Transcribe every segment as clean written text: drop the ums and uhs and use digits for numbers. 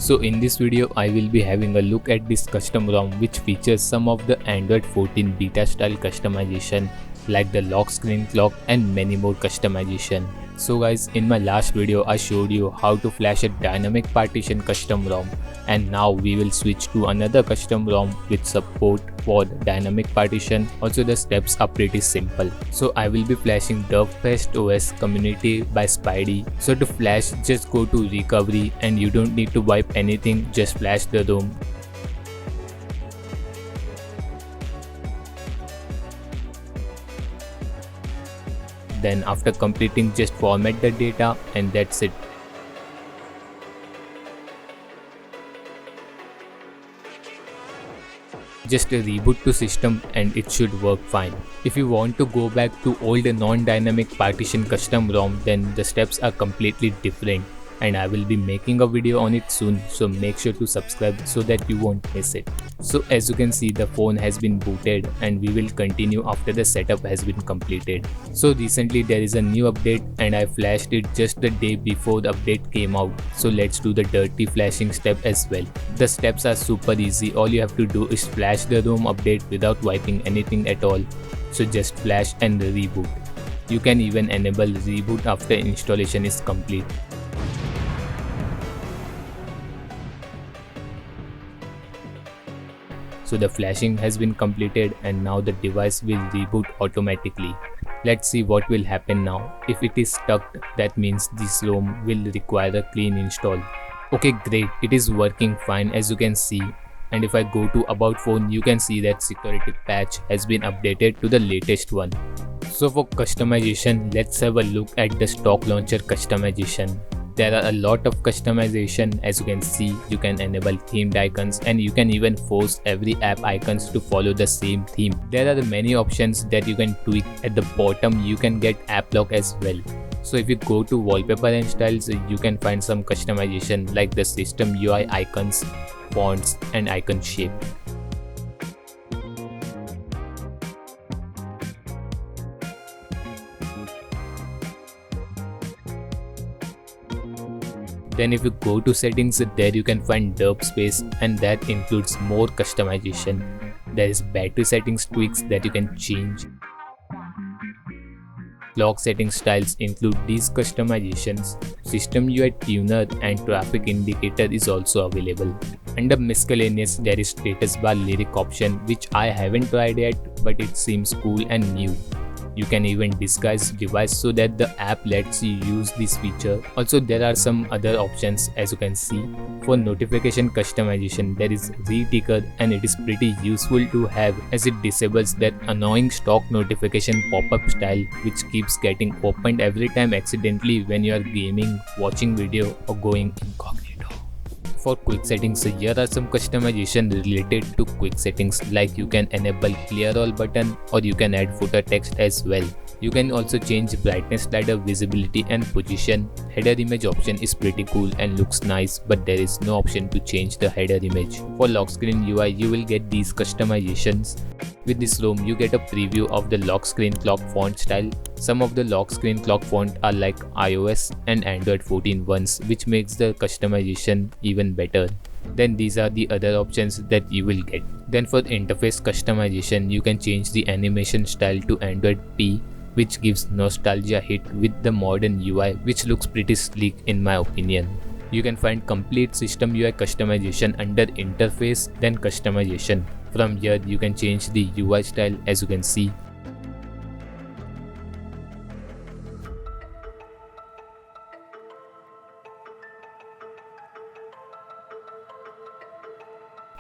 So in this video I will be having a look at this custom ROM which features some of the Android 14 beta style customization like the lock screen clock and many more customization. So guys, in my last video I showed you how to flash a dynamic partition custom ROM, and now we will switch to another custom ROM with support for the dynamic partition. Also the steps are pretty simple. So I will be flashing Derpfest OS Community by Spidey. So to flash, just go to recovery and you don't need to wipe anything, just flash the ROM. Then after completing, just format the data and that's it. Just a reboot to system and it should work fine. If you want to go back to old non-dynamic partition custom ROM, then the steps are completely different and I will be making a video on it soon, so make sure to subscribe so that you won't miss it. So as you can see, the phone has been booted and we will continue after the setup has been completed. So recently there is a new update and I flashed it just the day before the update came out. So let's do the dirty flashing step as well. The steps are super easy. All you have to do is flash the ROM update without wiping anything at all. So just flash and reboot. You can even enable reboot after installation is complete. So the flashing has been completed and now the device will reboot automatically. Let's see what will happen now. If it is stuck, that means this ROM will require a clean install. Okay, great, it is working fine as you can see. And if I go to about phone, you can see that security patch has been updated to the latest one. So for customization, let's have a look at the stock launcher customization. There are a lot of customization. As you can see, you can enable themed icons and you can even force every app icons to follow the same theme. There are many options that you can tweak. At the bottom you can get app lock as well. So if you go to wallpaper and styles, you can find some customization like the system UI icons, fonts and icon shape. Then if you go to settings, there you can find derp space and that includes more customization. There is battery settings tweaks that you can change. Clock setting styles include these customizations. System UI tuner and traffic indicator is also available. Under miscellaneous, there is status bar lyric option which I haven't tried yet, but it seems cool and new. You can even disguise device so that the app lets you use this feature. Also there are some other options as you can see. For notification customization, there is reticker and it is pretty useful to have as it disables that annoying stock notification pop-up style which keeps getting opened every time accidentally when you are gaming, watching video or going incognito. For quick settings, here are some customization related to quick settings, like you can enable clear all button or you can add footer text as well. You can also change brightness slider, visibility and position. Header image option is pretty cool and looks nice, but there is no option to change the header image. For lock screen UI, you will get these customizations. With this ROM, you get a preview of the lock screen clock font style. Some of the lock screen clock font are like iOS and Android 14 ones, which makes the customization even better. Then these are the other options that you will get. Then for interface customization, you can change the animation style to Android P, which gives nostalgia hit with the modern UI, which looks pretty sleek in my opinion. You can find complete system UI customization under interface, then customization. From here you can change the UI style as you can see.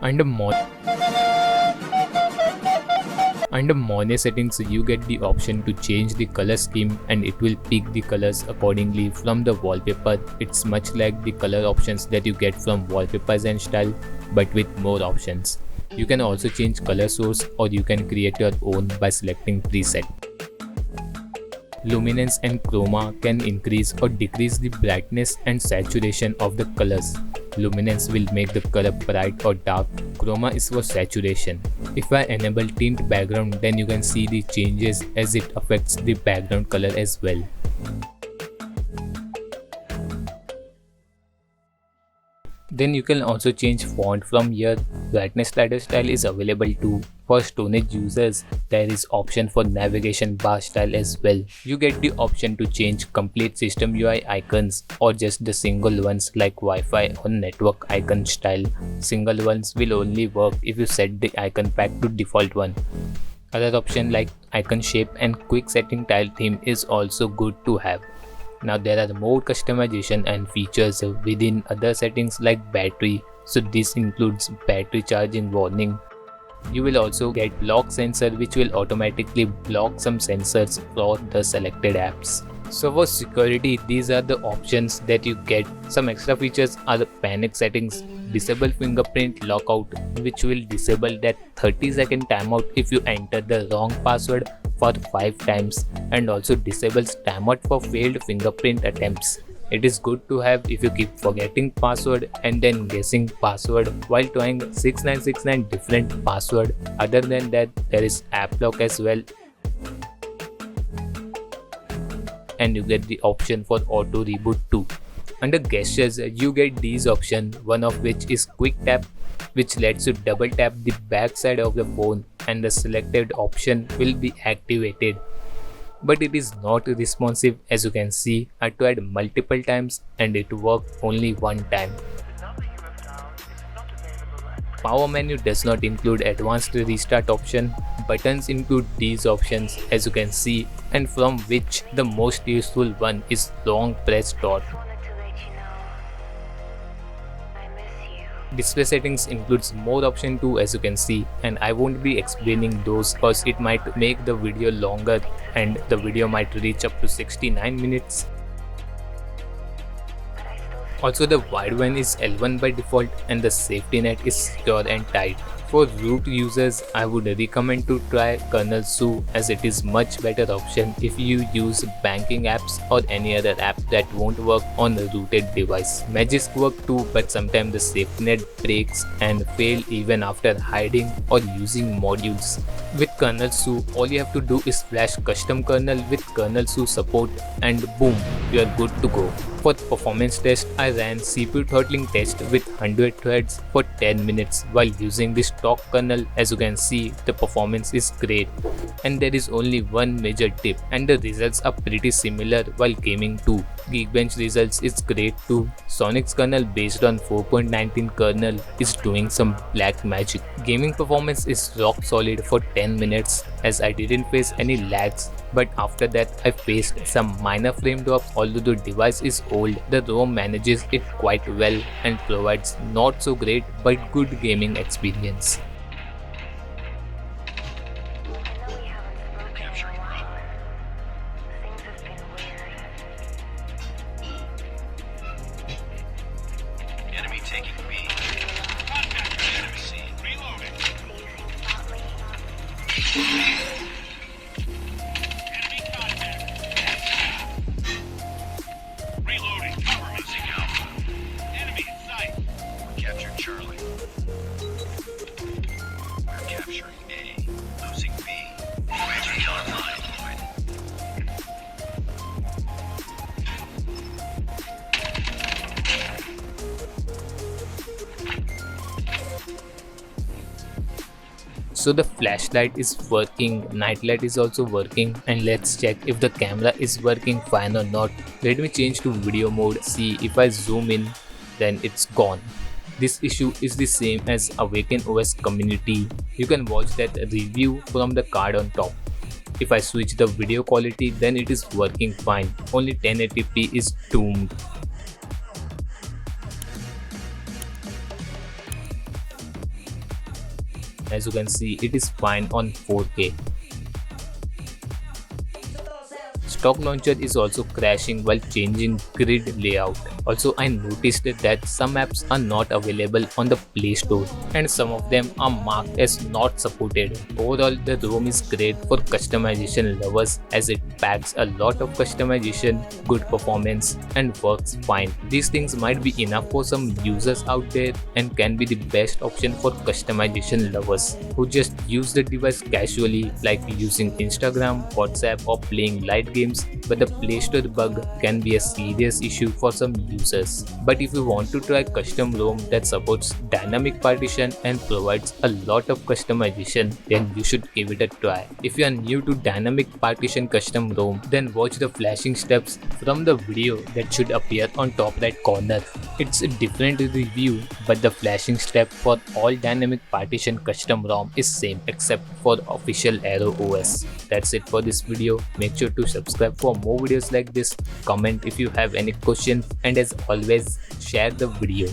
Under Monet settings, you get the option to change the color scheme and it will pick the colors accordingly from the wallpaper. It's much like the color options that you get from wallpapers and style, but with more options. You can also change color source or you can create your own by selecting preset. Luminance and chroma can increase or decrease the brightness and saturation of the colors. Luminance will make the color bright or dark. Chroma is for saturation. If I enable tint background, then you can see the changes as it affects the background color as well. Then you can also change font from here. Brightness slider style is available too. For Stone Age users, there is option for navigation bar style as well. You get the option to change complete system UI icons or just the single ones like Wi-Fi or network icon style. Single ones will only work if you set the icon pack to default one. Other option like icon shape and quick setting tile theme is also good to have. Now there are more customization and features within other settings like battery. So this includes battery charging warning. You will also get block sensor which will automatically block some sensors for the selected apps. So for security, these are the options that you get. Some extra features are the panic settings, disable fingerprint lockout which will disable that 30-second timeout if you enter the wrong password for 5 times, and also disables timeout for failed fingerprint attempts. It is good to have if you keep forgetting password and then guessing password while trying 6969 different password. Other than that, there is app lock as well, and you get the option for auto reboot too. Under gestures, you get these options, one of which is quick tap, which lets you double tap the back side of the phone and the selected option will be activated. But it is not responsive, as you can see. I tried multiple times and it worked only one time. Power menu does not include advanced restart option. Buttons include these options, as you can see, and from which the most useful one is long press start. Display settings includes more option too, as you can see, and I won't be explaining those because it might make the video longer and the video might reach up to 69 minutes. Also, the Widevine is L1 by default and the safety net is secure and tight. For root users, I would recommend to try Kernel as it is much better option if you use banking apps or any other app that won't work on a rooted device. Magisk work too, but sometimes the safety net breaks and fail even after hiding or using modules. With Kernel all you have to do is flash custom kernel with Kernel support and boom, you are good to go. For performance test, I ran CPU throttling test with 100 threads for 10 minutes while using the stock kernel. As you can see, the performance is great and there is only one major tip, and the results are pretty similar while gaming too. Geekbench results is great too. Sonic's kernel based on 4.19 kernel is doing some black magic. Gaming performance is rock solid for 10 minutes as I didn't face any lags, but after that I faced some minor frame drops. Although the device is old, the ROM manages it quite well and provides not so great but good gaming experience. Enemy taking B. Contact enemy C. Reloading. Enemy contact. Reloading. Cover me. Losing Alpha. Enemy in sight. We captured Charlie. We're capturing A. Losing B. UAV online. So the flashlight is working, nightlight is also working, and let's check if the camera is working fine or not. Let me change to video mode. See, if I zoom in, then it's gone. This issue is the same as Awaken OS community. You can watch that review from the card on top. If I switch the video quality, then it is working fine. Only 1080p is doomed. As you can see, it is fine on 4K. Stock launcher is also crashing while changing grid layout. Also, I noticed that some apps are not available on the Play Store and some of them are marked as not supported. Overall, the ROM is great for customization lovers as it packs a lot of customization, good performance, and works fine. These things might be enough for some users out there and can be the best option for customization lovers who just use the device casually, like using Instagram, WhatsApp, or playing light games. but the Play Store bug can be a serious issue for some users. But if you want to try custom ROM that supports dynamic partition and provides a lot of customization, then you should give it a try. If you are new to dynamic partition custom ROM, then watch the flashing steps from the video that should appear on top right corner. It's a different review, but the flashing step for all dynamic partition custom ROM is same except for official Arrow OS. That's it for this video. Make sure to subscribe for more videos like this, comment if you have any questions, and as always, share the video.